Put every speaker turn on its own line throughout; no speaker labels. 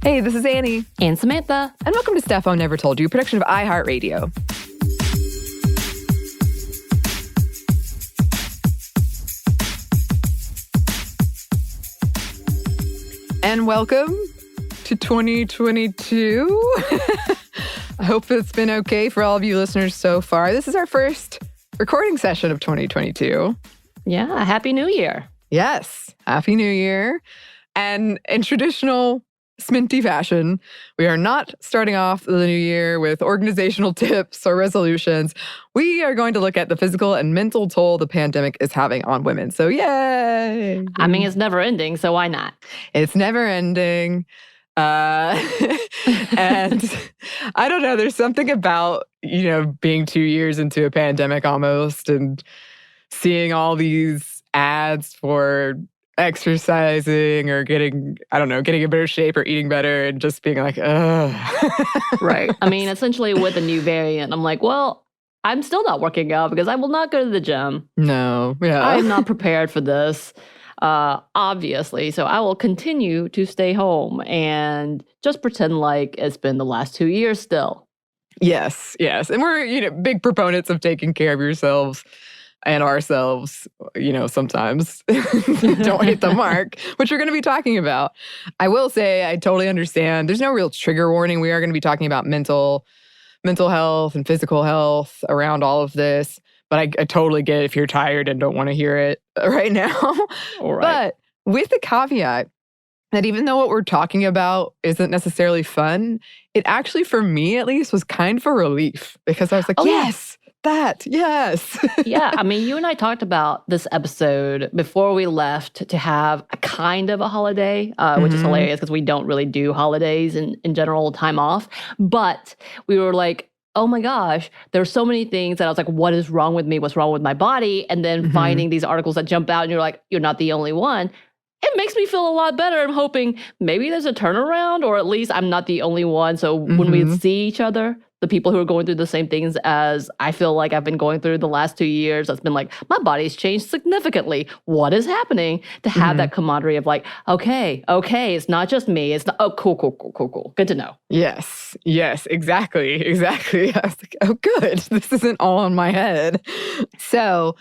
Hey, this is Anney.
And Samantha.
And welcome to Stuff I Never Told You, a production of iHeartRadio. And welcome to 2022. I hope it's been okay for all of you listeners so far. This is our first recording session of 2022.
Yeah, Happy New Year.
Yes, Happy New Year. And in traditional Sminty fashion, we are not starting off the new year with organizational tips or resolutions. We are going to look at the physical and mental toll the pandemic is having on women. So yay!
I mean, it's never ending, so why not?
It's never ending. And I don't know, there's something about, being 2 years into a pandemic almost and seeing all these ads for exercising or getting in better shape or eating better and just being like, ugh.
Right. I mean, essentially with the new variant, I'm like, well, I'm still not working out because I will not go to the gym.
No. Yeah.
I am not prepared for this, obviously. So I will continue to stay home and just pretend like it's been the last 2 years still.
Yes. And we're, big proponents of taking care of yourselves and ourselves, sometimes don't hit the mark, which we're going to be talking about. I will say I totally understand. There's no real trigger warning. We are going to be talking about mental health and physical health around all of this. But I totally get it if you're tired and don't want to hear it right now.
All right.
But with the caveat that even though what we're talking about isn't necessarily fun, it actually, for me at least, was kind of a relief because I was like, yes. Yes.
Yeah, I mean, you and I talked about this episode before we left to have a kind of a holiday, which is hilarious because we don't really do holidays in general, time off. But we were like, oh my gosh, there's so many things that I was like, what is wrong with me? What's wrong with my body? And then finding these articles that jump out and you're like, you're not the only one. It makes me feel a lot better. I'm hoping maybe there's a turnaround, or at least I'm not the only one. So when we see each other, the people who are going through the same things as I feel like I've been going through the last 2 years, that's been like, my body's changed significantly. What is happening? To have that camaraderie of like, okay, it's not just me. It's not, cool. Good to know.
Yes, exactly. I was like, oh, good. This isn't all in my head. So,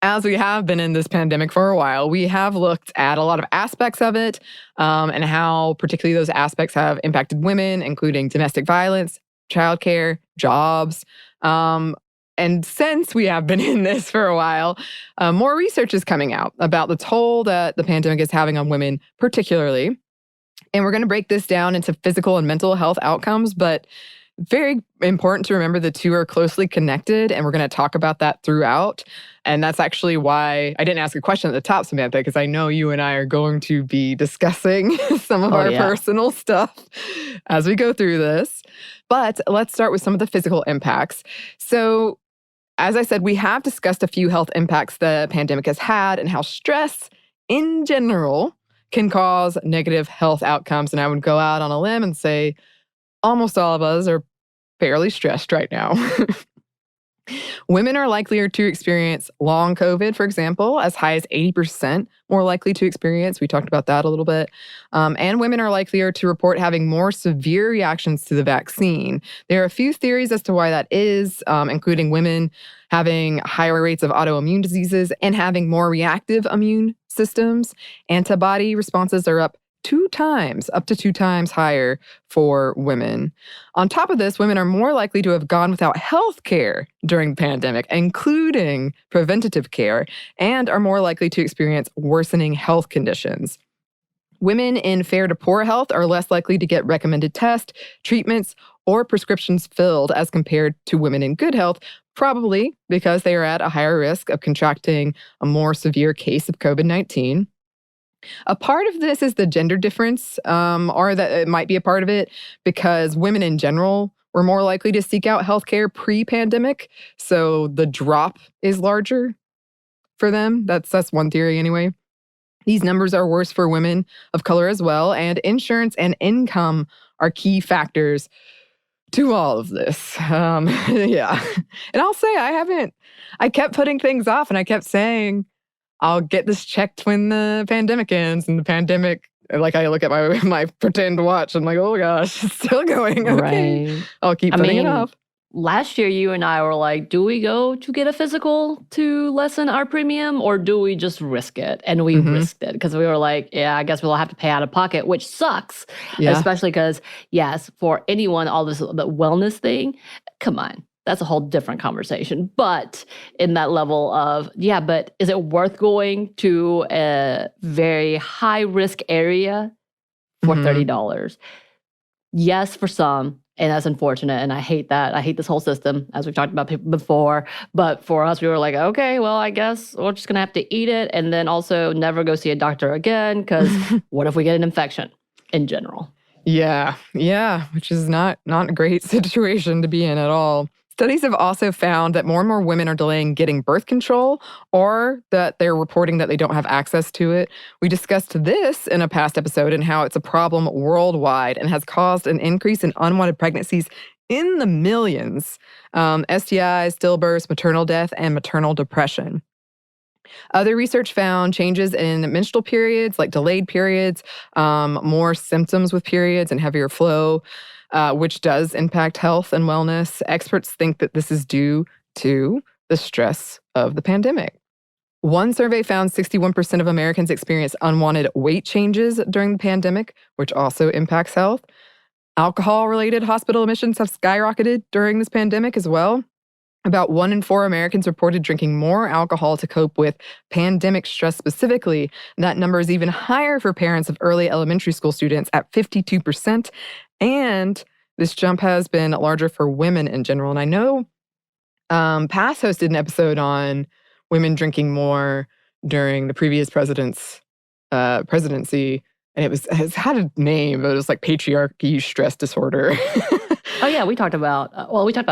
as we have been in this pandemic for a while, we have looked at a lot of aspects of it and how particularly those aspects have impacted women, including domestic violence, childcare, jobs. And since we have been in this for a while, more research is coming out about the toll that the pandemic is having on women particularly. And we're going to break this down into physical and mental health outcomes, but very important to remember the two are closely connected, and we're going to talk about that throughout. And that's actually why I didn't ask a question at the top, Samantha, because I know you and I are going to be discussing some of our personal stuff as we go through this. But let's start with some of the physical impacts. So, as I said, we have discussed a few health impacts the pandemic has had and how stress in general can cause negative health outcomes. And I would go out on a limb and say almost all of us are fairly stressed right now. Women are likelier to experience long COVID, for example, as high as 80% more likely to experience. We talked about that a little bit. And women are likelier to report having more severe reactions to the vaccine. There are a few theories as to why that is, including women having higher rates of autoimmune diseases and having more reactive immune systems. Antibody responses are up to 2 times higher for women. On top of this, women are more likely to have gone without health care during the pandemic, including preventative care, and are more likely to experience worsening health conditions. Women in fair to poor health are less likely to get recommended tests, treatments, or prescriptions filled as compared to women in good health, probably because they are at a higher risk of contracting a more severe case of COVID-19. A part of this is the gender difference, or that it might be a part of it because women in general were more likely to seek out healthcare pre-pandemic. So the drop is larger for them. That's one theory anyway. These numbers are worse for women of color as well, and insurance and income are key factors to all of this. Yeah. And I'll say I kept putting things off and I kept saying, I'll get this checked when the pandemic ends, and the pandemic Like I look at my pretend watch. I'm like, oh gosh, it's still going. Okay.
Right.
I'll keep putting it off.
Last year, you and I were like, do we go to get a physical to lessen our premium or do we just risk it? And we risked it because we were like, yeah, I guess we'll have to pay out of pocket, which sucks.
Yeah.
Especially because, yes, for anyone, all this, the wellness thing, come on. That's a whole different conversation. But in that level of, yeah, but is it worth going to a very high risk area for $30? Yes, for some. And that's unfortunate. And I hate that. I hate this whole system, as we've talked about before. But for us, we were like, okay, well, I guess we're just going to have to eat it. And then also never go see a doctor again. Because what if we get an infection in general?
Yeah. Yeah. Which is not a great situation to be in at all. Studies have also found that more and more women are delaying getting birth control or that they're reporting that they don't have access to it. We discussed this in a past episode and how it's a problem worldwide and has caused an increase in unwanted pregnancies in the millions. STIs, stillbirths, maternal death, and maternal depression. Other research found changes in menstrual periods, like delayed periods, more symptoms with periods and heavier flow, which does impact health and wellness. Experts think that this is due to the stress of the pandemic. One survey found 61% of Americans experienced unwanted weight changes during the pandemic, which also impacts health. Alcohol-related hospital admissions have skyrocketed during this pandemic as well. About 1 in 4 Americans reported drinking more alcohol to cope with pandemic stress specifically. That number is even higher for parents of early elementary school students at 52%. And this jump has been larger for women in general. And I know Pass hosted an episode on women drinking more during the previous president's presidency. And it had a name, but it was like patriarchy stress disorder.
Oh, yeah, we talked about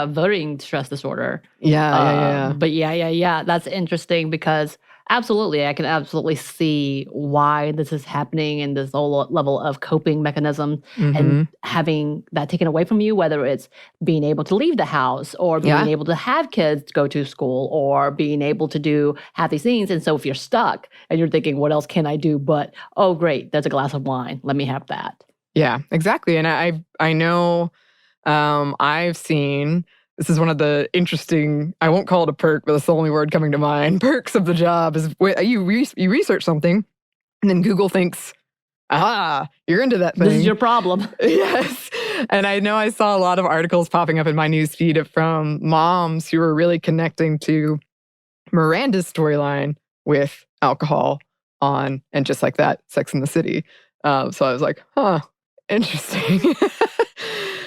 voting stress disorder.
Yeah.
But yeah. That's interesting because absolutely, I can absolutely see why this is happening and this whole level of coping mechanism and having that taken away from you, whether it's being able to leave the house or being able to have kids go to school or being able to have these things. And so if you're stuck and you're thinking, what else can I do? But, oh, great, there's a glass of wine. Let me have that.
Yeah, exactly. And I know I've seen, this is one of the interesting, I won't call it a perk, but that's the only word coming to mind. Perks of the job is you research something and then Google thinks, you're into that thing.
This is your problem.
Yes. And I know I saw a lot of articles popping up in my newsfeed from moms who were really connecting to Miranda's storyline with alcohol on, and just like that, Sex and the City. So I was like, interesting.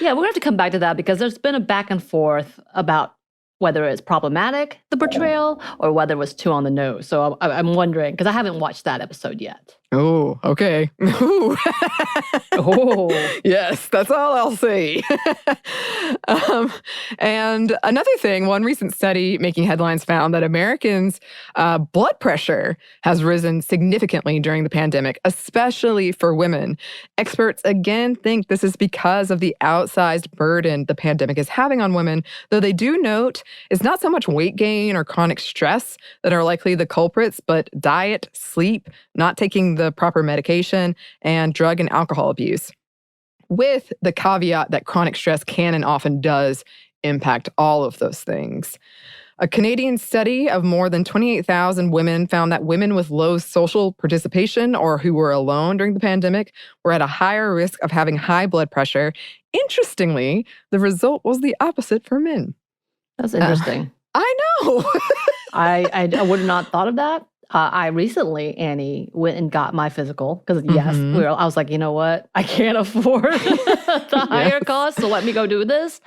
Yeah, we're going to have to come back to that because there's been a back and forth about whether it's problematic, the portrayal, or whether it was too on the nose. So I'm wondering, because I haven't watched that episode yet.
Oh, okay. Ooh.
Oh.
Yes, that's all I'll say. And another thing, one recent study making headlines found that Americans' blood pressure has risen significantly during the pandemic, especially for women. Experts again think this is because of the outsized burden the pandemic is having on women, though they do note it's not so much weight gain or chronic stress that are likely the culprits, but diet, sleep, not taking the proper medication, and drug and alcohol abuse, with the caveat that chronic stress can and often does impact all of those things. A Canadian study of more than 28,000 women found that women with low social participation or who were alone during the pandemic were at a higher risk of having high blood pressure. Interestingly, the result was the opposite for men.
That's interesting.
I know.
I would have not thought of that. I recently, Anney, went and got my physical because yes, I was like, you know what? I can't afford the higher cost, so let me go do this.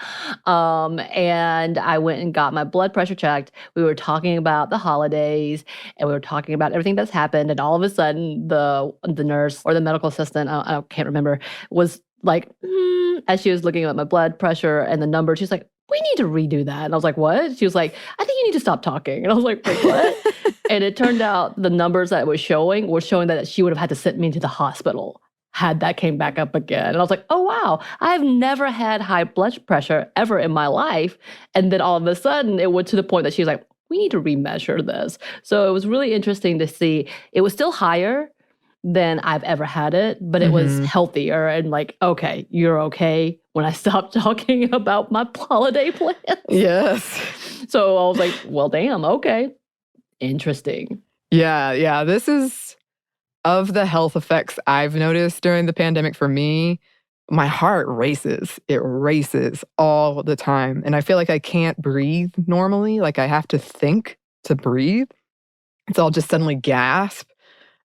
And I went and got my blood pressure checked. We were talking about the holidays and we were talking about everything that's happened. And all of a sudden, the nurse or the medical assistant, I can't remember, was like, as she was looking at my blood pressure and the number, she's like, we need to redo that. And I was like, what? She was like, I think you need to stop talking. And I was like, wait, what? And it turned out the numbers that it was showing were showing that she would have had to send me to the hospital had that came back up again. And I was like, oh, wow, I've never had high blood pressure ever in my life. And then all of a sudden it went to the point that she was like, we need to remeasure this. So it was really interesting to see. It was still higher than I've ever had it, but it was healthier and like, okay, you're okay when I stopped talking about my holiday plans.
Yes.
So I was like, well, damn, okay. Interesting.
Yeah. This is, of the health effects I've noticed during the pandemic for me, my heart races. It races all the time. And I feel like I can't breathe normally. Like I have to think to breathe. So I'll just suddenly gasp.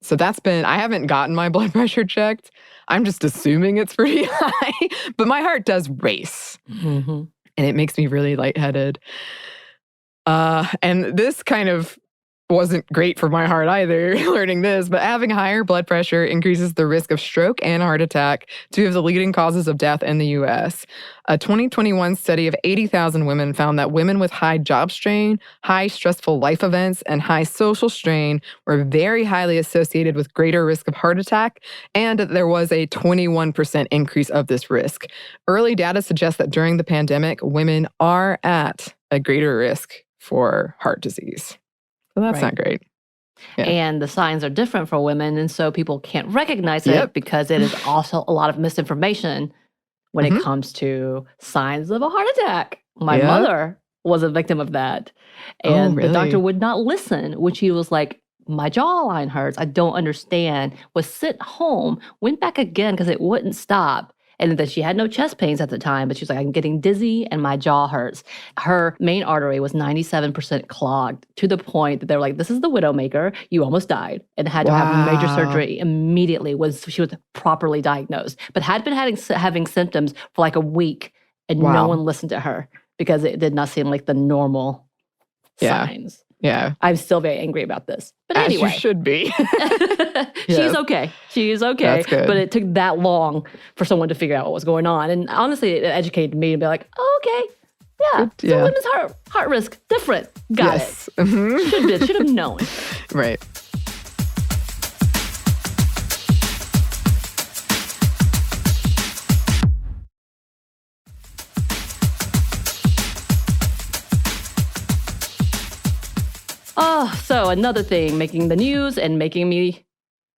So I haven't gotten my blood pressure checked. I'm just assuming it's pretty high, but my heart does race. And it makes me really lightheaded. And this kind of wasn't great for my heart either, learning this, but having higher blood pressure increases the risk of stroke and heart attack, two of the leading causes of death in the U.S. A 2021 study of 80,000 women found that women with high job strain, high stressful life events, and high social strain were very highly associated with greater risk of heart attack, and there was a 21% increase of this risk. Early data suggests that during the pandemic, women are at a greater risk for heart disease. So that's not great. Yeah.
And the signs are different for women, and so people can't recognize it because it is also a lot of misinformation when it comes to signs of a heart attack. My mother was a victim of that. And the doctor would not listen when she was like, my jawline hurts. I don't understand. Was sent home, went back again because it wouldn't stop. And then she had no chest pains at the time, but she was like, I'm getting dizzy and my jaw hurts. Her main artery was 97% clogged to the point that they were like, this is the widowmaker. You almost died and had to have major surgery immediately. She was properly diagnosed, but had been having symptoms for like a week and no one listened to her because it did not seem like the normal signs.
Yeah.
I'm still very angry about this. But anyway.
As you should be.
She's okay. She is okay.
That's good.
But it took that long for someone to figure out what was going on. And honestly, it educated me to be like, oh, okay. Yeah. So women's heart risk, different. Got it. Should have known.
Right.
Oh, so another thing making the news and making me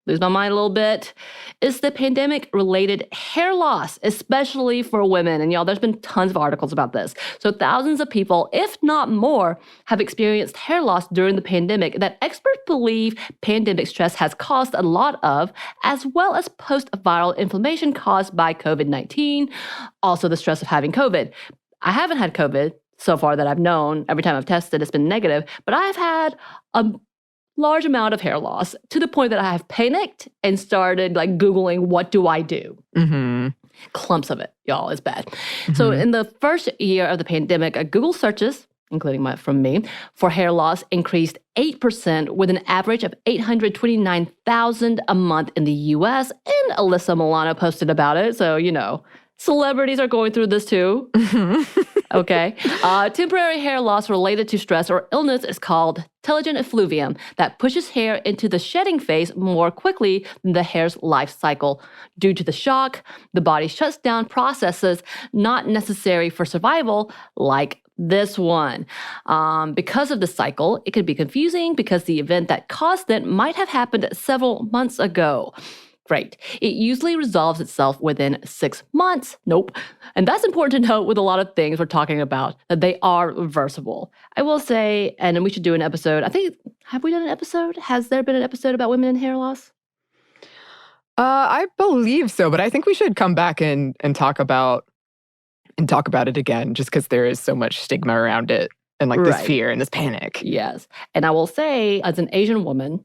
lose my mind a little bit is the pandemic-related hair loss, especially for women. And y'all, there's been tons of articles about this. So thousands of people, if not more, have experienced hair loss during the pandemic that experts believe pandemic stress has caused a lot of, as well as post-viral inflammation caused by COVID-19, also the stress of having COVID. I haven't had COVID so far that I've known. Every time I've tested, it's been negative, but I've had a large amount of hair loss to the point that I have panicked and started like Googling, what do I do? Clumps of it, y'all, is bad. So in the first year of the pandemic, Google searches, including from me, for hair loss increased 8% with an average of 829,000 a month in the US. And Alyssa Milano posted about it. So, you know, celebrities are going through this too. Okay. Temporary hair loss related to stress or illness is called telogen effluvium that pushes hair into the shedding phase more quickly than the hair's life cycle. Due to the shock, the body shuts down processes not necessary for survival, like this one. Because of the cycle, it can be confusing because the event that caused it might have happened several months ago. Great. It usually resolves itself within 6 months. Nope. And that's important to note with a lot of things we're talking about, that they are reversible. I will say, and we should do an episode. I think, have we done an episode? Has there been an episode about women and hair loss?
I believe so, but I think we should come back and talk about it again, just because there is so much stigma around it and like this fear and this panic.
Yes. And I will say, as an Asian woman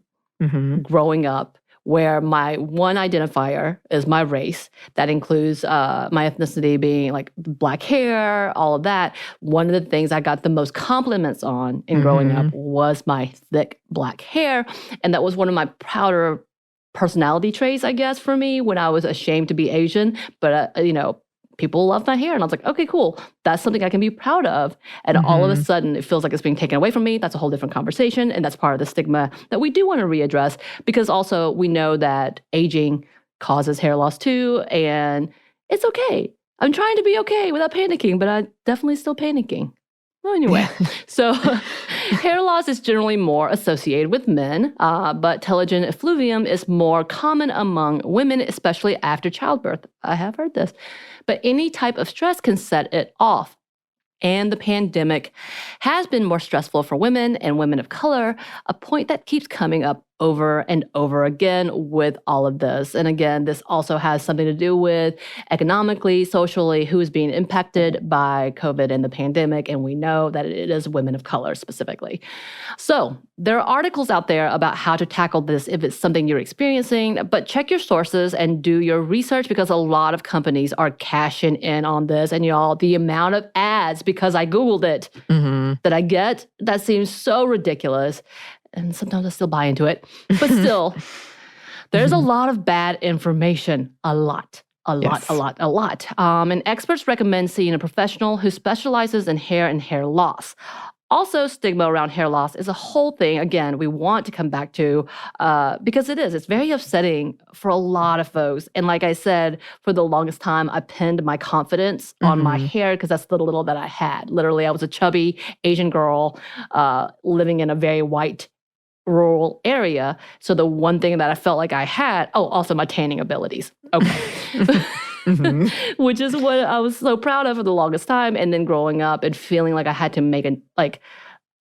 growing up, where my one identifier is my race. That includes my ethnicity being like black hair, all of that. One of the things I got the most compliments on in growing up was my thick black hair. And that was one of my prouder personality traits, I guess, for me when I was ashamed to be Asian. But, you know, people love my hair. And I was like, okay, cool. That's something I can be proud of. And all of a sudden, it feels like it's being taken away from me. That's a whole different conversation. And that's part of the stigma that we do want to readdress, because also we know that aging causes hair loss too. And it's okay. I'm trying to be okay without panicking, but I'm definitely still panicking. Well, anyway, so Hair loss is generally more associated with men, but telogen effluvium is more common among women, especially after childbirth. I have heard this. But any type of stress can set it off. And the pandemic has been more stressful for women and women of color, a point that keeps coming up over and over again with all of this. And again, this also has something to do with economically, socially, who is being impacted by COVID and the pandemic. And we know that it is women of color specifically. So there are articles out there about how to tackle this if it's something you're experiencing, but check your sources and do your research because a lot of companies are cashing in on this. And y'all, the amount of ads, because I Googled it, that I get, that seems so ridiculous. And sometimes I still buy into it. But still, there's a lot of bad information. A lot. And experts recommend seeing a professional who specializes in hair and hair loss. Also, stigma around hair loss is a whole thing, again, we want to come back to because it's very upsetting for a lot of folks. And like I said, for the longest time, I pinned my confidence on my hair because that's the little that I had. Literally, I was a chubby Asian girl living in a very white rural area. So the one thing that I felt like I had, also my tanning abilities. Okay. Which is what I was so proud of for the longest time. And then growing up and feeling like I had to make an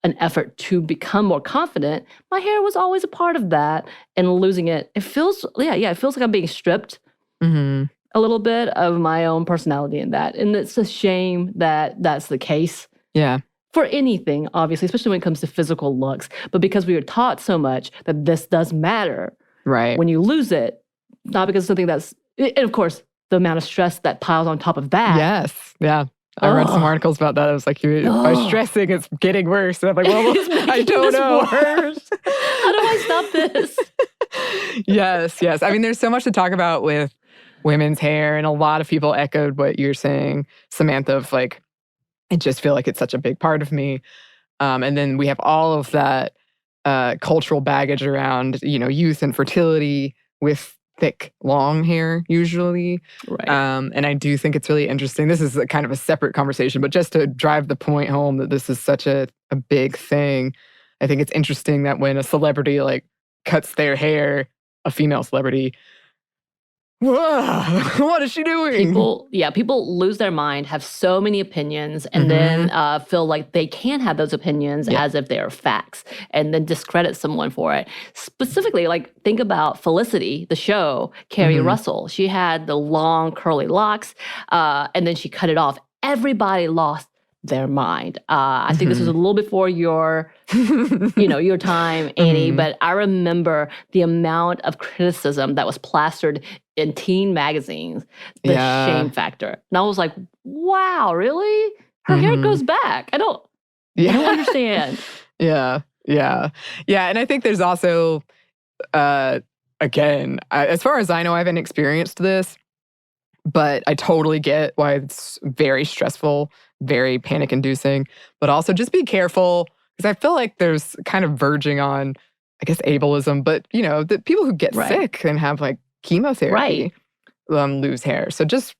effort to become more confident, my hair was always a part of that. And losing it, it feels like I'm being stripped a little bit of my own personality in that. And it's a shame that that's the case.
Yeah.
For anything, obviously, especially when it comes to physical looks. But because we were taught so much that this does matter,
right?
When you lose it, not because of something that's, and of course, the amount of stress that piles on top of that.
Yes, yeah. I read some articles about that. I was like, by stressing, it's getting worse. And I'm like, well, I don't know.
Worse. How do I stop this?
Yes. I mean, there's so much to talk about with women's hair, and a lot of people echoed what you're saying, Samantha, of like, I just feel like it's such a big part of me. And then we have all of that cultural baggage around, youth and fertility with thick, long hair, usually.
Right.
And I do think it's really interesting. This is kind of a separate conversation, but just to drive the point home that this is such a big thing, I think it's interesting that when a celebrity like cuts their hair, a female celebrity, whoa, what is she doing?
People lose their mind, have so many opinions, and then feel like they can have those opinions as if they are facts, and then discredit someone for it. Specifically, like, think about Felicity, the show, Carrie Russell. She had the long, curly locks, and then she cut it off. Everybody lost their mind. I think this was a little before your time, Anney, but I remember the amount of criticism that was plastered in teen magazines, the shame factor. And I was like, wow, really? Her hair goes back. I don't understand.
Yeah. And I think there's also, again, as far as I know, I haven't experienced this, but I totally get why it's very stressful, very panic-inducing, but also just be careful, because I feel like there's kind of verging on, I guess, ableism, but, the people who get sick and have, like, chemotherapy lose hair. So just,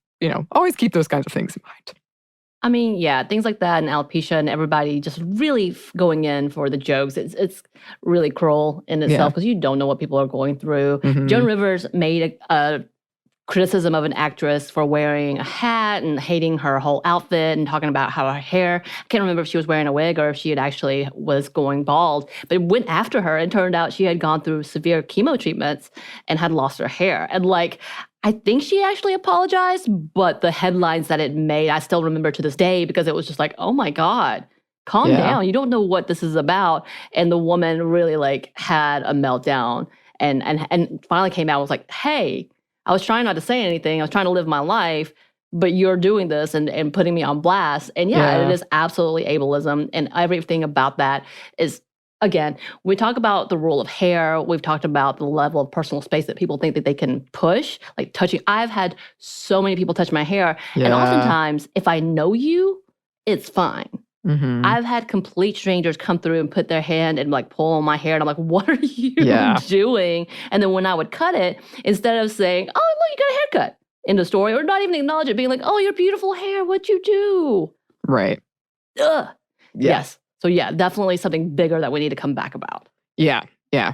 always keep those kinds of things in mind.
I mean, things like that and alopecia and everybody just really going in for the jokes. It's really cruel in itself because you don't know what people are going through. Joan Rivers made a criticism of an actress for wearing a hat and hating her whole outfit and talking about how her hair, I can't remember if she was wearing a wig or if she had actually was going bald, but it went after her and turned out she had gone through severe chemo treatments and had lost her hair. And like, I think she actually apologized, but the headlines that it made, I still remember to this day because it was just like, oh my God, calm down. You don't know what this is about. And the woman really like had a meltdown and finally came out and was like, hey, I was trying not to say anything. I was trying to live my life, but you're doing this and putting me on blast. And it is absolutely ableism. And everything about that is, again, we talk about the rule of hair. We've talked about the level of personal space that people think that they can push, like touching. I've had so many people touch my hair. And oftentimes, if I know you, it's fine. I've had complete strangers come through and put their hand and like pull on my hair. And I'm like, what are you doing? And then when I would cut it, instead of saying, oh, look, you got a haircut in the story, or not even acknowledge it, being like, oh, your beautiful hair, what'd you do?
Right.
Ugh. Yes. So yeah, definitely something bigger that we need to come back about.
Yeah,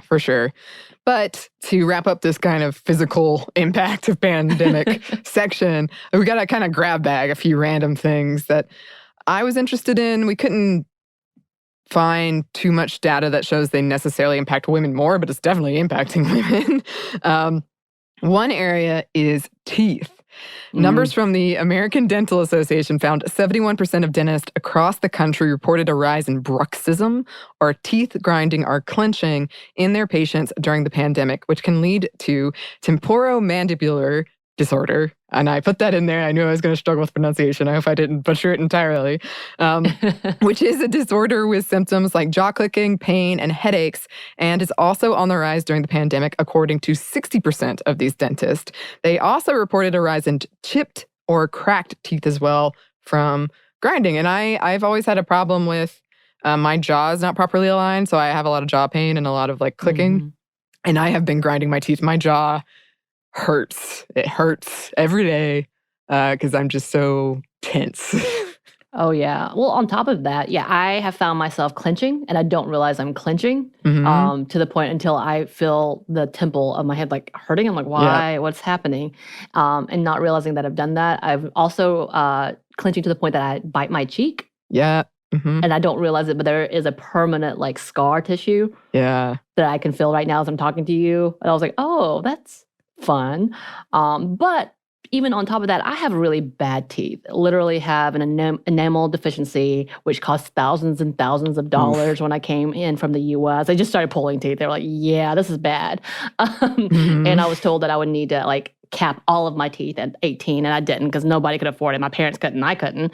for sure. But to wrap up this kind of physical impact of pandemic section, we got to kind of grab bag a few random things that I was interested in. We couldn't find too much data that shows they necessarily impact women more, but it's definitely impacting women. One area is teeth. Numbers from the American Dental Association found 71% of dentists across the country reported a rise in bruxism, or teeth grinding or clenching, in their patients during the pandemic, which can lead to temporomandibular disorder. And I put that in there. I knew I was going to struggle with pronunciation. I hope I didn't butcher it entirely. Which is a disorder with symptoms like jaw clicking, pain, and headaches, and is also on the rise during the pandemic, according to 60% of these dentists. They also reported a rise in chipped or cracked teeth as well from grinding. And I've always had a problem with my jaw is not properly aligned, so I have a lot of jaw pain and a lot of like clicking. And I have been grinding my teeth. My jaw hurts. It hurts every day because I'm just so tense.
Oh, yeah. Well, on top of that, yeah, I have found myself clenching, and I don't realize I'm clenching to the point until I feel the temple of my head like hurting. I'm like, why? Yeah. What's happening? And not realizing that I've done that. I've also clenching to the point that I bite my cheek.
Yeah.
And I don't realize it, but there is a permanent like scar tissue that I can feel right now as I'm talking to you. And I was like, oh, that's fun. But even on top of that, I have really bad teeth. I literally have an enamel deficiency, which cost thousands and thousands of dollars when I came in from the US. I just started pulling teeth. They were like, yeah, this is bad. And I was told that I would need to like cap all of my teeth at 18, and I didn't because nobody could afford it. My parents couldn't, I couldn't.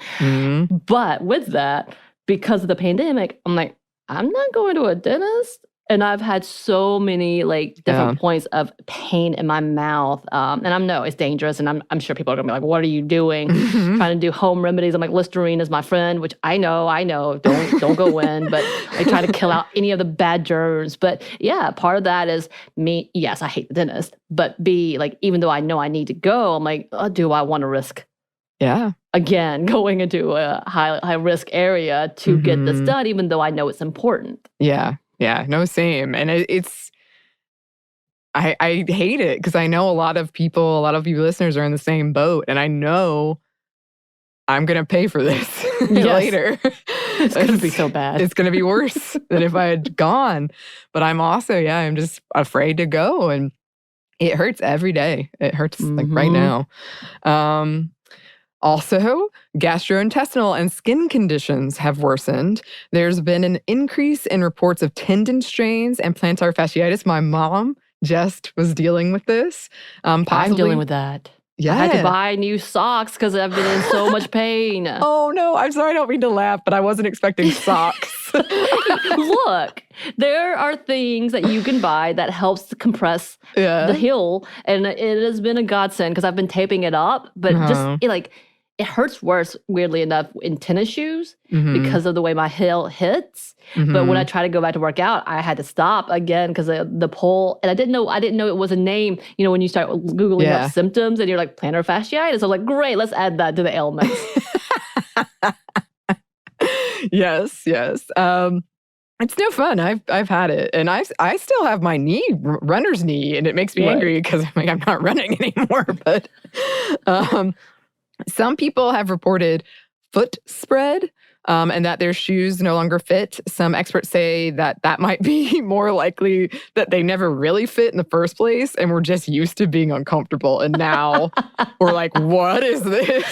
But with that, because of the pandemic, I'm like, I'm not going to a dentist. And I've had so many like different points of pain in my mouth. And I know it's dangerous. And I'm sure people are going to be like, what are you doing? Trying to do home remedies. I'm like, Listerine is my friend, which I know. Don't go in. But I try to kill out any of the bad germs. But yeah, part of that is me. Yes, I hate the dentist. But B, like, even though I know I need to go, I'm like, oh, do I want to risk again, going into a high risk area to get this done, even though I know it's important?
Yeah, no, same. And I hate it because I know a lot of you listeners are in the same boat, and I know I'm going to pay for this later.
It's going to be so bad.
It's going to be worse than if I had gone. But I'm also, I'm just afraid to go, and it hurts every day. It hurts like right now. Also, gastrointestinal and skin conditions have worsened. There's been an increase in reports of tendon strains and plantar fasciitis. My mom just was dealing with this.
I'm dealing with that.
Yeah.
I had to buy new socks because I've been in so much pain.
Oh, no. I'm sorry. I don't mean to laugh, but I wasn't expecting socks.
Look, there are things that you can buy that helps to compress the heel. And it has been a godsend because I've been taping it up. But it hurts worse, weirdly enough, in tennis shoes because of the way my heel hits. But when I try to go back to work out, I had to stop again because the pull. And I didn't know it was a name. You know, when you start Googling up symptoms and you're like, plantar fasciitis. I was like, great, let's add that to the ailments.
Yes. It's no fun. I've had it, and I still have my knee, runner's knee, and it makes me angry because I'm like, I'm not running anymore. But some people have reported foot spread, and that their shoes no longer fit. Some experts say that might be more likely that they never really fit in the first place, and we're just used to being uncomfortable. And now we're like, what is this?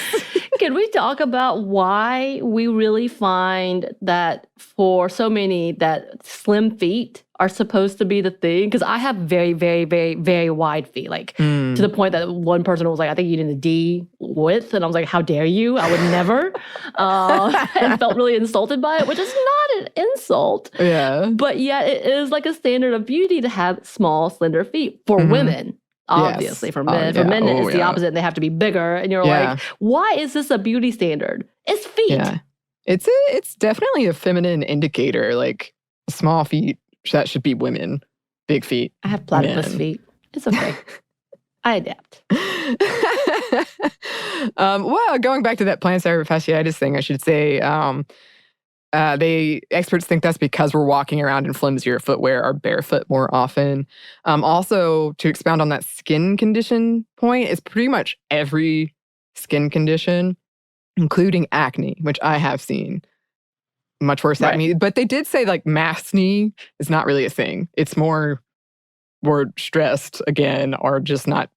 Can we talk about why we really find that for so many that slim feet are supposed to be the thing? Because I have very, very, very, very wide feet, like to the point that one person was like, I think you need a D width. And I was like, how dare you? I would never. And felt really insulted by it, which is not an insult.
Yeah.
But yet it is like a standard of beauty to have small, slender feet for women. Obviously, for men. For men, it's the opposite. They have to be bigger. And you're like, why is this a beauty standard? It's feet.
Yeah. It's definitely a feminine indicator. Like, small feet, that should be women. Big feet,
I have platypus feet. It's okay. I adapt.
Well, going back to that plantar fasciitis thing, I should say Experts think that's because we're walking around in flimsier footwear or barefoot more often. Also, to expound on that skin condition point, it's pretty much every skin condition, including acne, which I have seen. Much worse acne. But they did say like maskne is not really a thing. It's more we're stressed again or just not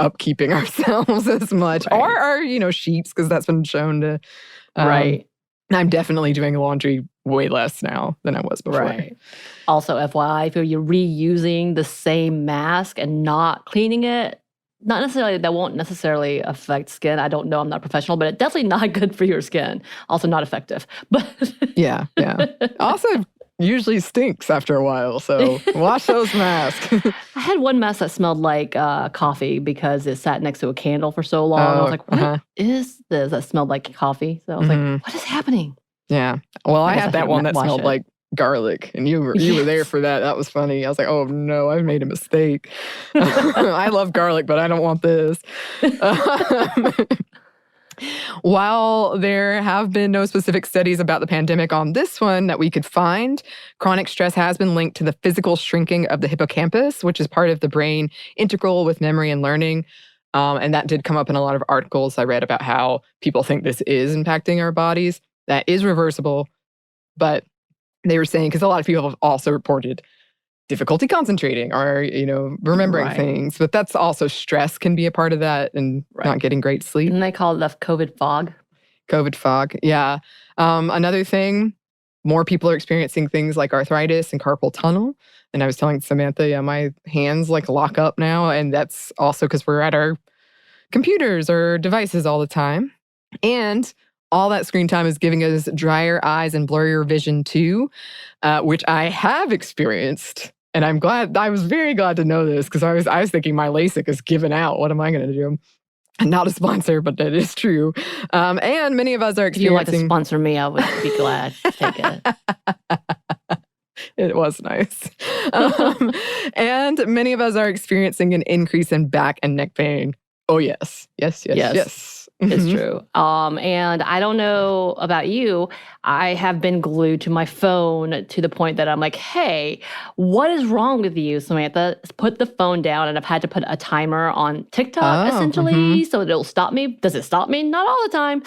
upkeeping ourselves as much. Or our, sheets, because that's been shown to I'm definitely doing laundry way less now than I was before.
Also, FYI, if you're reusing the same mask and not cleaning it, that won't necessarily affect skin. I don't know, I'm not a professional, but it's definitely not good for your skin. Also not effective. But
yeah. Also usually stinks after a while, so wash those masks.
I had one mask that smelled like coffee because it sat next to a candle for so long. I was like, what is this? That smelled like coffee. So I was like, what is happening?
Yeah. Well, I had that one that smelled like garlic, and you were there for that. That was funny. I was like, oh no, I've made a mistake. I love garlic, but I don't want this. While there have been no specific studies about the pandemic on this one that we could find, chronic stress has been linked to the physical shrinking of the hippocampus, which is part of the brain integral with memory and learning. And that did come up in a lot of articles I read about how people think this is impacting our bodies. That is reversible, but they were saying, because a lot of people have also reported difficulty concentrating or, remembering things. But that's also stress can be a part of that and not getting great sleep.
And they call it the COVID fog.
COVID fog, yeah. Another thing, more people are experiencing things like arthritis and carpal tunnel. And I was telling Samantha, my hands lock up now. And that's also because we're at our computers or devices all the time. And all that screen time is giving us drier eyes and blurrier vision too, which I have experienced. And I was very glad to know this because I was thinking my LASIK is given out. What am I going to do? Not a sponsor, but that is true. And many of us are experiencing...
If you'd like to sponsor me, I would be glad to take it.
It was nice. And many of us are experiencing an increase in back and neck pain. Oh, yes. Yes.
It's true. And I don't know about you. I have been glued to my phone to the point that I'm like, hey, what is wrong with you, Samantha? Put the phone down. And I've had to put a timer on TikTok, essentially, so that it'll stop me. Does it stop me? Not all the time,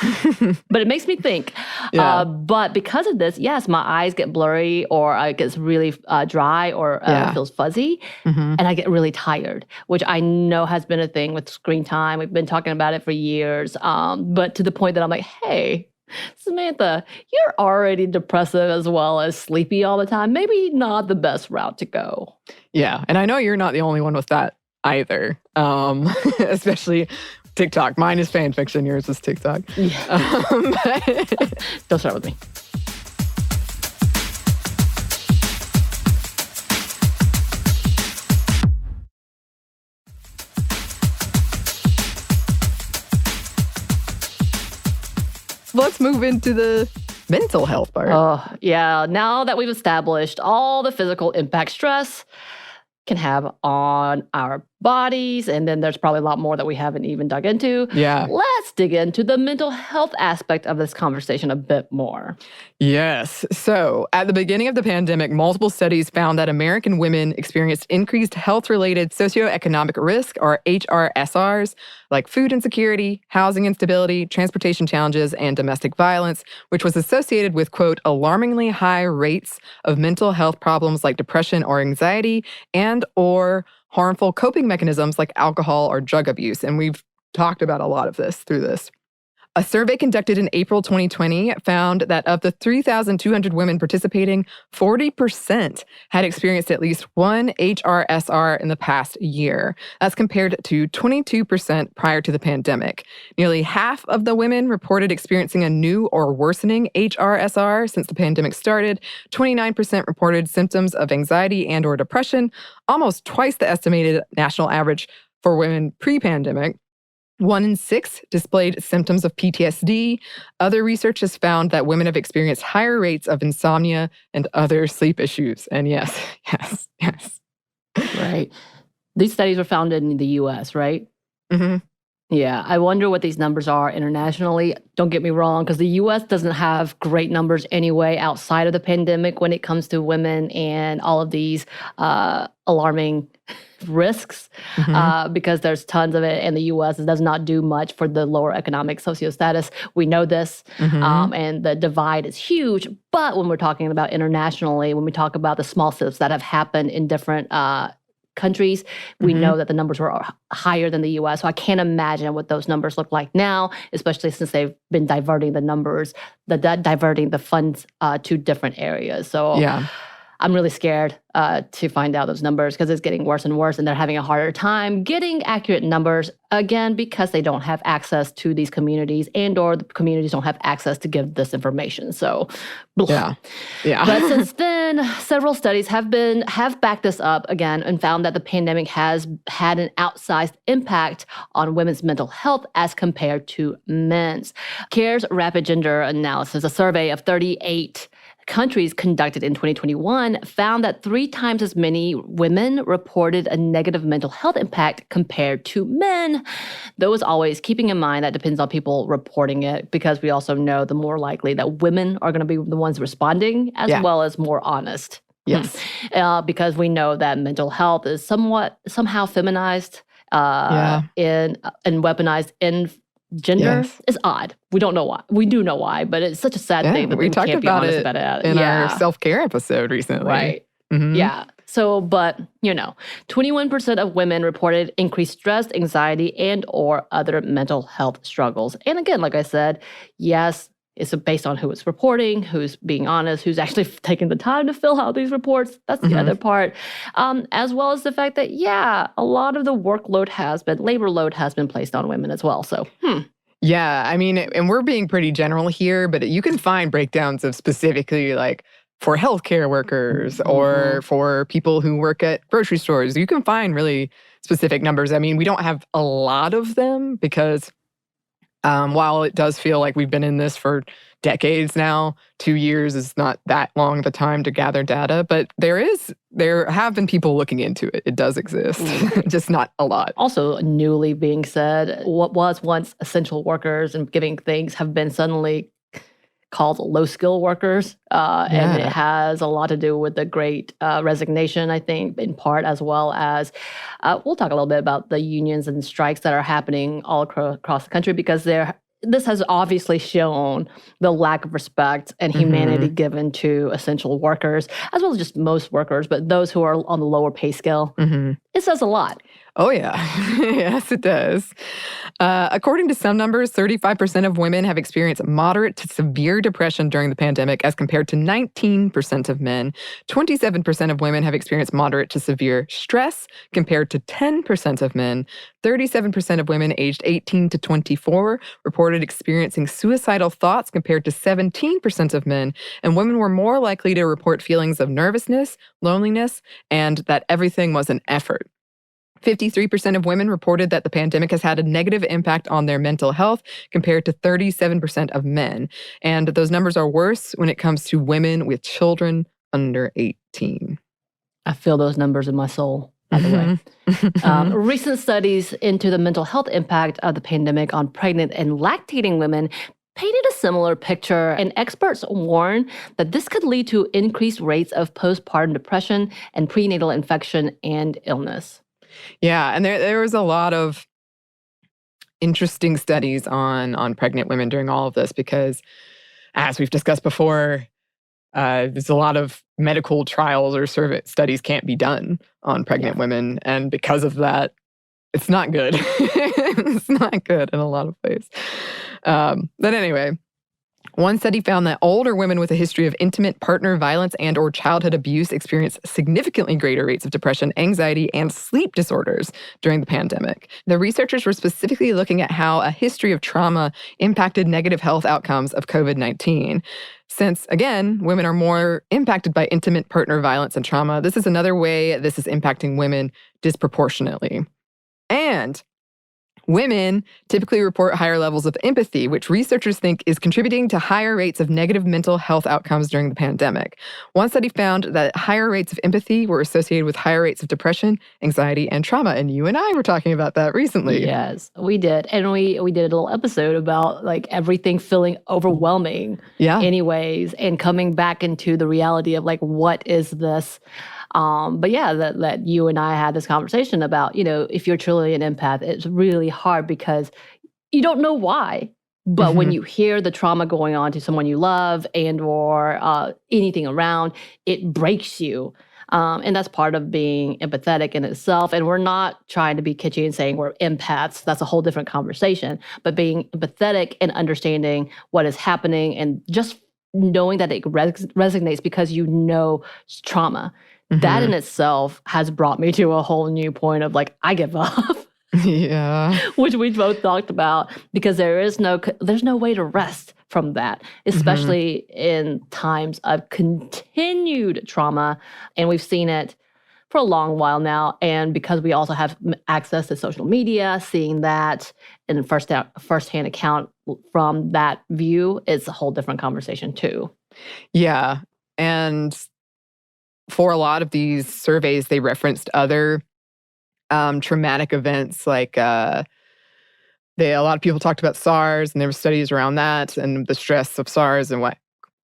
but it makes me think.
Yeah.
But because of this, yes, my eyes get blurry or it gets really dry or feels fuzzy. And I get really tired, which I know has been a thing with screen time. We've been talking about it for years. But to the point that I'm like, hey, Samantha, you're already depressive as well as sleepy all the time. Maybe not the best route to go.
Yeah. And I know you're not the only one with that either. Especially TikTok. Mine is fan fiction. Yours is TikTok.
Yeah. Don't start with me.
Let's move into the mental health part.
Oh, yeah. Now that we've established all the physical impact stress can have on our bodies, and then there's probably a lot more that we haven't even dug into.
Yeah.
Let's dig into the mental health aspect of this conversation a bit more.
Yes. So at the beginning of the pandemic, multiple studies found that American women experienced increased health-related socioeconomic risk, or HRSRs, like food insecurity, housing instability, transportation challenges, and domestic violence, which was associated with, quote, alarmingly high rates of mental health problems like depression or anxiety and or harmful coping mechanisms like alcohol or drug abuse. And we've talked about a lot of this through this. A survey conducted in April 2020 found that of the 3,200 women participating, 40% had experienced at least one HRSR in the past year. That's compared to 22% prior to the pandemic. Nearly half of the women reported experiencing a new or worsening HRSR since the pandemic started. 29% reported symptoms of anxiety and or depression, almost twice the estimated national average for women pre-pandemic. 1 in 6 displayed symptoms of PTSD. Other research has found that women have experienced higher rates of insomnia and other sleep issues. And yes.
Right. These studies were found in the U.S., right?
Mm-hmm.
Yeah, I wonder what these numbers are internationally. Don't get me wrong, because the US doesn't have great numbers anyway outside of the pandemic when it comes to women and all of these alarming risks, because there's tons of it, and the US does not do much for the lower economic sociostatus. We know this, and the divide is huge. But when we're talking about internationally, when we talk about the small shifts that have happened in different countries, we know that the numbers were higher than the US. So I can't imagine what those numbers look like now, especially since they've been diverting the numbers, diverting the funds to different areas. So I'm really scared to find out those numbers because it's getting worse and worse, and they're having a harder time getting accurate numbers, again, because they don't have access to these communities and or the communities don't have access to give this information. So,
yeah.
But since then, several studies have backed this up again and found that the pandemic has had an outsized impact on women's mental health as compared to men's. CARE's Rapid Gender Analysis, a survey of 38 countries conducted in 2021 found that 3 times as many women reported a negative mental health impact compared to men. Though as always, keeping in mind that depends on people reporting it, because we also know the more likely that women are going to be the ones responding, as well as more honest.
Yes.
Because we know that mental health is somehow feminized and weaponized in gender is odd. We don't know why. We do know why, but it's such a sad thing that
we talked
can't
about
be honest
it
about it.
in our self-care episode recently.
Right. Yeah. So, but, 21% of women reported increased stress, anxiety, and or other mental health struggles. And again, like I said, yes, it's based on who is reporting, who's being honest, who's actually taking the time to fill out these reports. That's the other part. As well as the fact that, a lot of the labor load has been placed on women as well. So,
Yeah, I mean, and we're being pretty general here, but you can find breakdowns of specifically like for healthcare workers or for people who work at grocery stores. You can find really specific numbers. I mean, we don't have a lot of them because while it does feel like we've been in this for decades now, 2 years is not that long of a time to gather data, but there have been people looking into it. It does exist, just not a lot.
Also, newly being said, what was once essential workers and giving things have been suddenly called low-skill workers, and it has a lot to do with the Great Resignation, I think, in part, as well as we'll talk a little bit about the unions and strikes that are happening all across the country, because this has obviously shown the lack of respect and humanity given to essential workers, as well as just most workers, but those who are on the lower pay scale. It says a lot.
Oh, yeah. Yes, it does. According to some numbers, 35% of women have experienced moderate to severe depression during the pandemic as compared to 19% of men. 27% of women have experienced moderate to severe stress compared to 10% of men. 37% of women aged 18 to 24 reported experiencing suicidal thoughts compared to 17% of men. And women were more likely to report feelings of nervousness, loneliness, and that everything was an effort. 53% of women reported that the pandemic has had a negative impact on their mental health compared to 37% of men. And those numbers are worse when it comes to women with children under 18.
I feel those numbers in my soul, by the way. Recent studies into the mental health impact of the pandemic on pregnant and lactating women painted a similar picture, and experts warn that this could lead to increased rates of postpartum depression and prenatal infection and illness.
Yeah, and there was a lot of interesting studies on pregnant women during all of this because, as we've discussed before, there's a lot of medical trials or studies can't be done on pregnant women, and because of that, it's not good. It's not good in a lot of ways. But anyway, one study found that older women with a history of intimate partner violence and or childhood abuse experienced significantly greater rates of depression, anxiety, and sleep disorders during the pandemic. The researchers were specifically looking at how a history of trauma impacted negative health outcomes of COVID-19. Since, again, women are more impacted by intimate partner violence and trauma, this is another way this is impacting women disproportionately. And Women typically report higher levels of empathy, which researchers think is contributing to higher rates of negative mental health outcomes during the pandemic. One study found that higher rates of empathy were associated with higher rates of depression, anxiety, and trauma. And you and I were talking about that recently.
Yes, we did. And we did a little episode about like everything feeling overwhelming anyways, and coming back into the reality of like, what is this? But yeah, that you and I had this conversation about, if you're truly an empath, it's really hard because you don't know why. But when you hear the trauma going on to someone you love and or anything around, it breaks you. And that's part of being empathetic in itself. And we're not trying to be kitschy and saying we're empaths. That's a whole different conversation. But being empathetic and understanding what is happening and just knowing that it resonates because it's trauma. That in itself has brought me to a whole new point of like, I give up.
Yeah.
Which we both talked about because there's no way to rest from that, especially in times of continued trauma. And we've seen it for a long while now. And because we also have access to social media, seeing that in firsthand account from that view, it's a whole different conversation too.
Yeah. And for a lot of these surveys, they referenced other traumatic events. Like a lot of people talked about SARS, and there were studies around that and the stress of SARS and what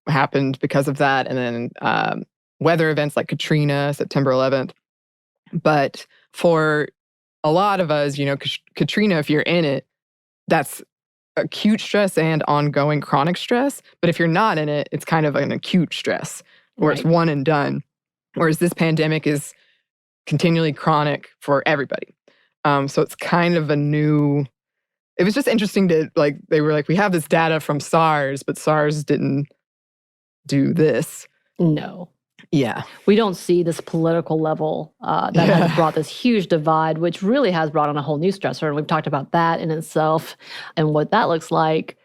happened because of that. And then weather events like Katrina, September 11th. But for a lot of us, Katrina, if you're in it, that's acute stress and ongoing chronic stress. But if you're not in it, it's kind of an acute stress where it's one and done. Whereas this pandemic is continually chronic for everybody. So it's kind of it was just interesting to they were like, we have this data from SARS, but SARS didn't do this.
No.
Yeah.
We don't see this political level that has brought this huge divide, which really has brought on a whole new stressor. And we've talked about that in itself and what that looks like,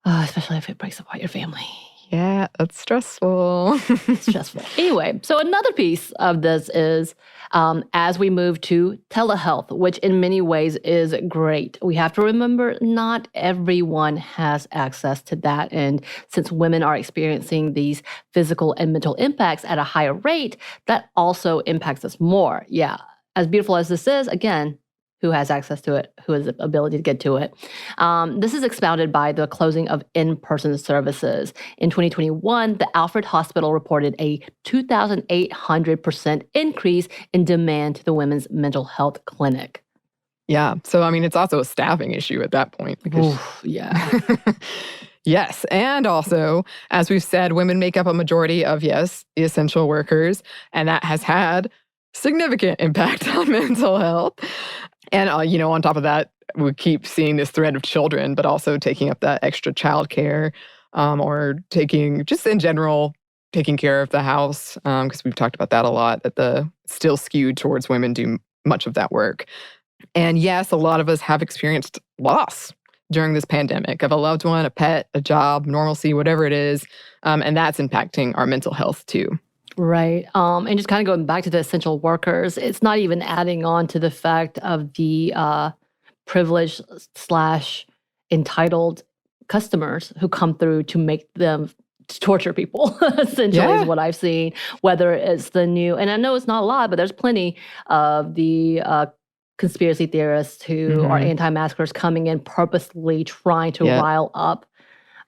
especially if it breaks apart your family.
Yeah, that's stressful.
Stressful. Anyway, so another piece of this is as we move to telehealth, which in many ways is great. We have to remember not everyone has access to that. And since women are experiencing these physical and mental impacts at a higher rate, that also impacts us more. Yeah, as beautiful as this is, again, who has access to it, who has the ability to get to it. This is expounded by the closing of in-person services. In 2021, the Alfred Hospital reported a 2,800% increase in demand to the women's mental health clinic.
Yeah. So, I mean, it's also a staffing issue at that point. Because,
yeah.
Yes. And also, as we've said, women make up a majority of, the essential workers. And that has had significant impact on mental health. And, on top of that, we keep seeing this thread of children, but also taking up that extra childcare or just in general, taking care of the house, because we've talked about that a lot, that still skewed towards women do much of that work. And yes, a lot of us have experienced loss during this pandemic of a loved one, a pet, a job, normalcy, whatever it is. And that's impacting our mental health too.
Right. And just kind of going back to the essential workers, it's not even adding on to the fact of the privileged / entitled customers who come through to make them torture people, essentially is what I've seen, whether it's the new, and I know it's not a lot, but there's plenty of the conspiracy theorists who are anti-maskers coming in purposely trying to rile up.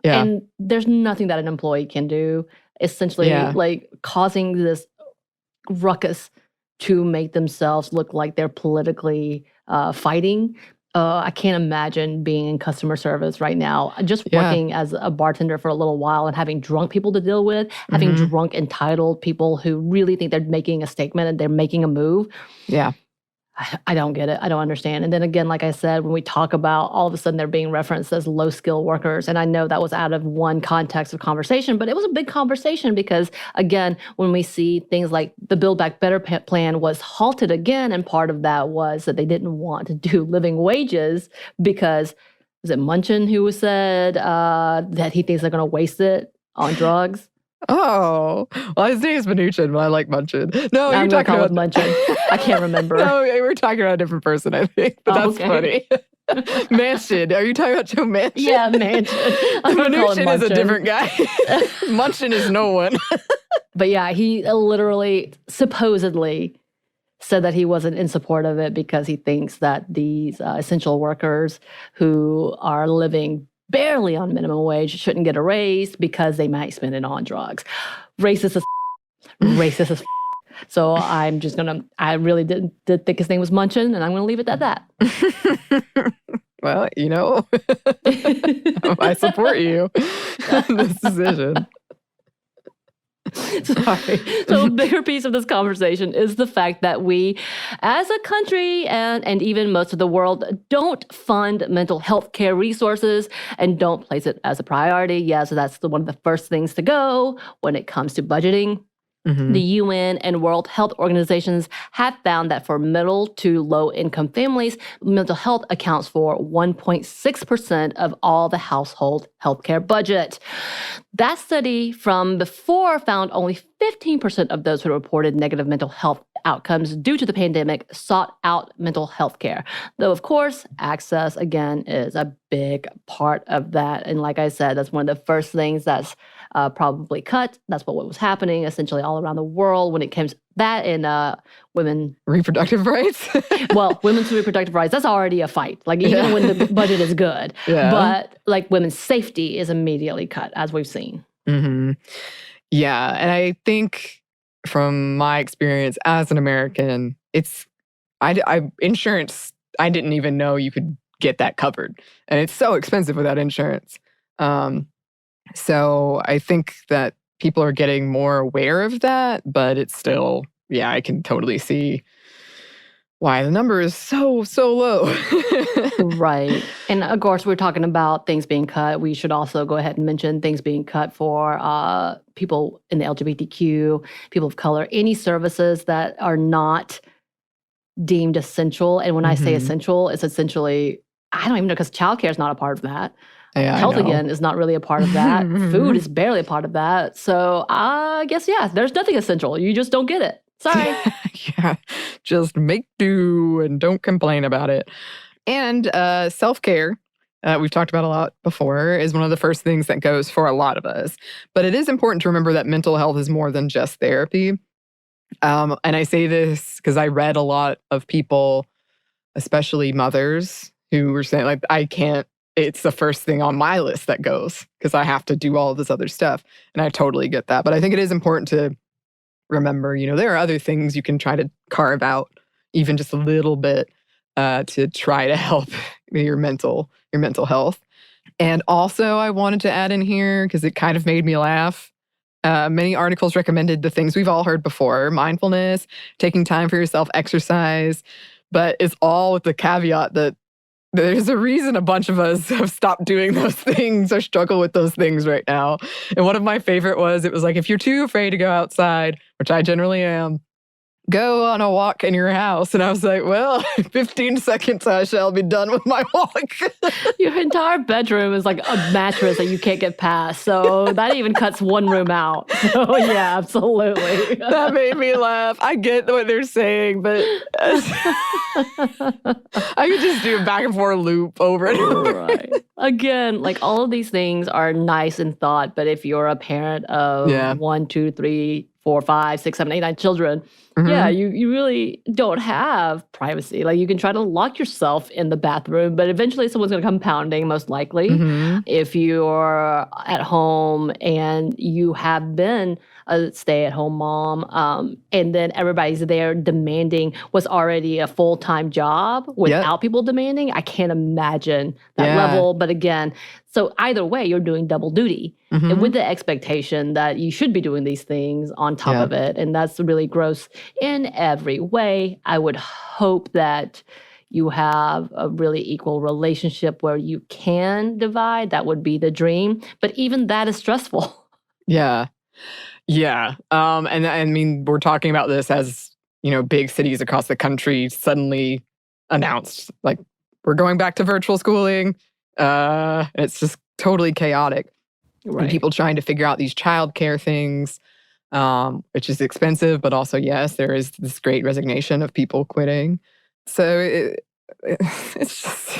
Yeah. And there's nothing that an employee can do. Essentially, like causing this ruckus to make themselves look like they're politically fighting. I can't imagine being in customer service right now. Just working as a bartender for a little while and having drunk people to deal with, having drunk, entitled people who really think they're making a statement and they're making a move. Yeah. I don't get it. I don't understand. And then again, like I said, when we talk about all of a sudden they're being referenced as low-skill workers, and I know that was out of one context of conversation, but it was a big conversation because, again, when we see things like the Build Back Better plan was halted again, and part of that was that they didn't want to do living wages because, was it Munchin who said that he thinks they're going to waste it on drugs?
Oh, well, his name is Mnuchin, but I like Munchin. No,
I'm
you're
going to
talking
call
about
it Munchin. I can't remember.
No, we're talking about a different person, I think. But that's funny. Manchin. Are you talking about Joe Manchin?
Yeah, Manchin. I'm going to call him
Mnuchin is a
Munchin.
different guy. Munchin is no one.
But yeah, he literally, supposedly, said that he wasn't in support of it because he thinks that these essential workers who are living barely on minimum wage shouldn't get a raise because they might spend it on drugs. Racist as racist as So I'm just going to, I really did think his name was Munchin, and I'm going to leave it at that.
Well, I support you in this decision.
Sorry. So a bigger piece of this conversation is the fact that we, as a country and even most of the world, don't fund mental health care resources and don't place it as a priority. Yeah, so that's one of the first things to go when it comes to budgeting.
Mm-hmm.
The UN and World Health Organizations have found that for middle to low income families, mental health accounts for 1.6% of all the household healthcare budget. That study from before found only 15% of those who reported negative mental health outcomes due to the pandemic sought out mental health care. Though, of course, access, again, is a big part of that. And like I said, that's one of the first things that's probably cut. That's what was happening essentially all around the world when it comes to that in women.
Reproductive rights?
Well, women's reproductive rights, that's already a fight. Like even when the budget is good.
Yeah.
But like women's safety is immediately cut, as we've seen.
Mm-hmm. Yeah. And I think from my experience as an American, insurance, I didn't even know you could get that covered. And it's so expensive without insurance. So I think that people are getting more aware of that, but it's still, I can totally see why the number is so low.
Right. And of course, we're talking about things being cut. We should also go ahead and mention things being cut for people in the LGBTQ, people of color, any services that are not deemed essential. And when I say essential, it's essentially, I don't even know, because childcare is not a part of that.
Yeah,
health, again, is not really a part of that. Food is barely a part of that. So I guess, there's nothing essential. You just don't get it. Sorry.
Yeah, just make do and don't complain about it. And self-care, we've talked about a lot before, is one of the first things that goes for a lot of us. But it is important to remember that mental health is more than just therapy. And I say this because I read a lot of people, especially mothers, who were saying, like, it's the first thing on my list that goes because I have to do all of this other stuff. And I totally get that. But I think it is important to remember, there are other things you can try to carve out, even just a little bit, to try to help your mental health. And also I wanted to add in here, because it kind of made me laugh, many articles recommended the things we've all heard before: mindfulness, taking time for yourself, exercise, but it's all with the caveat that there's a reason a bunch of us have stopped doing those things or struggle with those things right now. And one of my favorite was, it was like, if you're too afraid to go outside, which I generally am, go on a walk in your house. And I was like, well, 15 seconds I shall be done with my walk.
Your entire bedroom is like a mattress that you can't get past. So that even cuts one room out. So yeah, absolutely.
That made me laugh. I get what they're saying, but I could just do a back and forth loop over and over.
Right. Again, like all of these things are nice in thought, but if you're a parent of 1, 2, 3, 4, 5, 6, 7, 8, 9 children, you really don't have privacy. Like you can try to lock yourself in the bathroom, but eventually someone's going to come pounding, most likely. If you're at home and you have been a stay-at-home mom, and then everybody's there demanding what's already a full-time job without people demanding, I can't imagine that level. But again, so either way, you're doing double duty and with the expectation that you should be doing these things on top of it. And that's really gross in every way. I would hope that you have a really equal relationship where you can divide. That would be the dream. But even that is stressful.
Yeah. Yeah. And I mean, we're talking about this as, big cities across the country suddenly announced, like, we're going back to virtual schooling. It's just totally chaotic. and people trying to figure out these childcare things, which is expensive, but also, yes, there is this great resignation of people quitting. So it's just,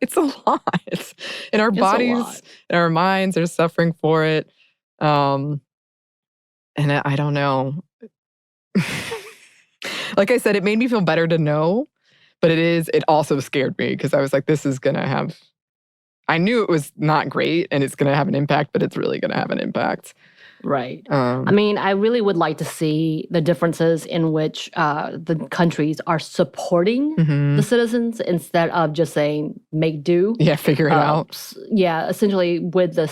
it's a lot. And our bodies and our minds are suffering for it. And I don't know. Like I said, it made me feel better to know, but it also scared me because I was like, this is going to have, I knew it was not great and it's going to have an impact, but it's really going to have an impact.
Right. I mean, I really would like to see the differences in which the countries are supporting the citizens instead of just saying, make do.
Yeah, figure it out.
Yeah, essentially with the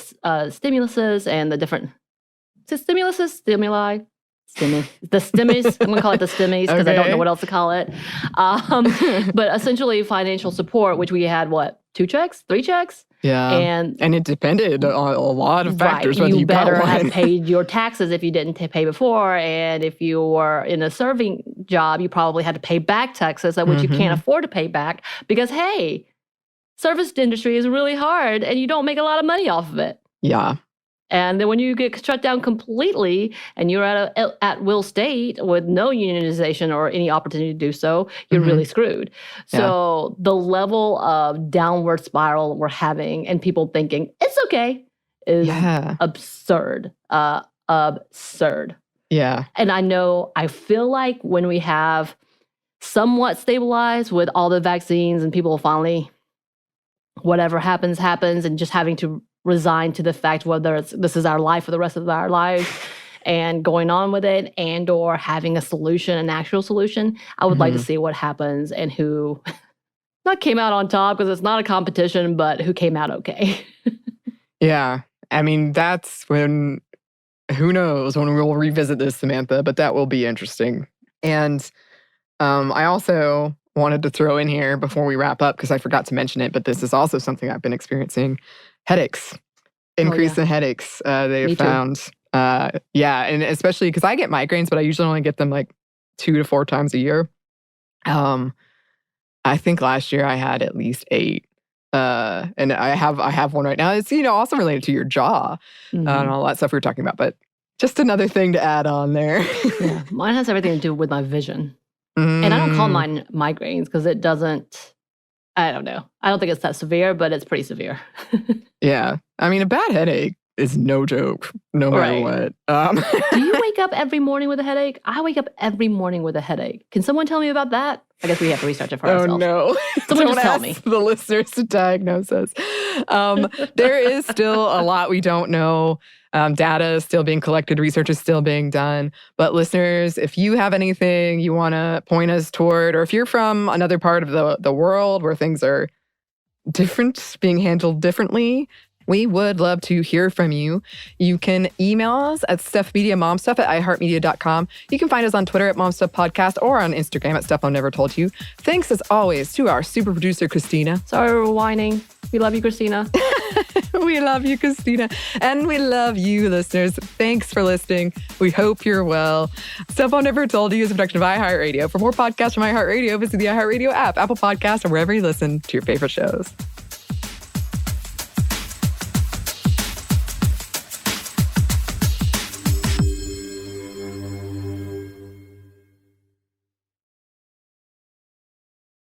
stimuluses and the different stimuli. The stimmies. I'm going to call it the stimmies because I don't know what else to call it. But essentially financial support, which we had, 2 checks, 3 checks?
Yeah. And it depended on a lot of factors. Whether you
better
got
have paid your taxes if you didn't pay before. And if you were in a serving job, you probably had to pay back taxes, which you can't afford to pay back because, hey, service industry is really hard and you don't make a lot of money off of it.
Yeah.
And then when you get shut down completely and you're at a at-will state with no unionization or any opportunity to do so, you're really screwed. So the level of downward spiral we're having and people thinking, it's okay, is absurd. Absurd.
Yeah.
And I feel like when we have somewhat stabilized with all the vaccines and people finally, whatever happens, and just having to resign to the fact whether this is our life for the rest of our lives and going on with it and or having a solution, an actual solution, I would like to see what happens and who not came out on top because it's not a competition, but who came out okay.
Yeah. I mean, that's when, who knows when we'll revisit this, Samantha, but that will be interesting. And I also wanted to throw in here before we wrap up, because I forgot to mention it, but this is also something I've been experiencing. Headaches. Increase in headaches, they have found. Yeah, and especially because I get migraines, but I usually only get them like 2 to 4 times a year. I think last year I had at least 8. And I have one right now. It's, also related to your jaw and all that stuff we were talking about, but just another thing to add on there.
Yeah, mine has everything to do with my vision. And I don't call mine migraines because it doesn't, I don't know. I don't think it's that severe, but it's pretty severe.
Yeah. I mean, a bad headache is no joke, no matter what.
Do you wake up every morning with a headache? I wake up every morning with a headache. Can someone tell me about that? I guess we have to research it for ourselves.
Oh, no.
Someone just tell me.
The listeners to diagnose us. There is still a lot we don't know. Data is still being collected. Research is still being done. But listeners, if you have anything you want to point us toward, or if you're from another part of the world where things are different, being handled differently, we would love to hear from you. You can email us at stuffmediamomstuff@iheartmedia.com. You can find us on Twitter at momstuffpodcast or on Instagram at Stuff I've Never Told You. Thanks as always to our super producer, Christina.
Sorry we're whining. We love you, Christina.
We love you, Christina. And we love you, listeners. Thanks for listening. We hope you're well. Stuff I've Never Told You is a production of iHeartRadio. For more podcasts from iHeartRadio, visit the iHeartRadio app, Apple Podcasts, or wherever you listen to your favorite shows.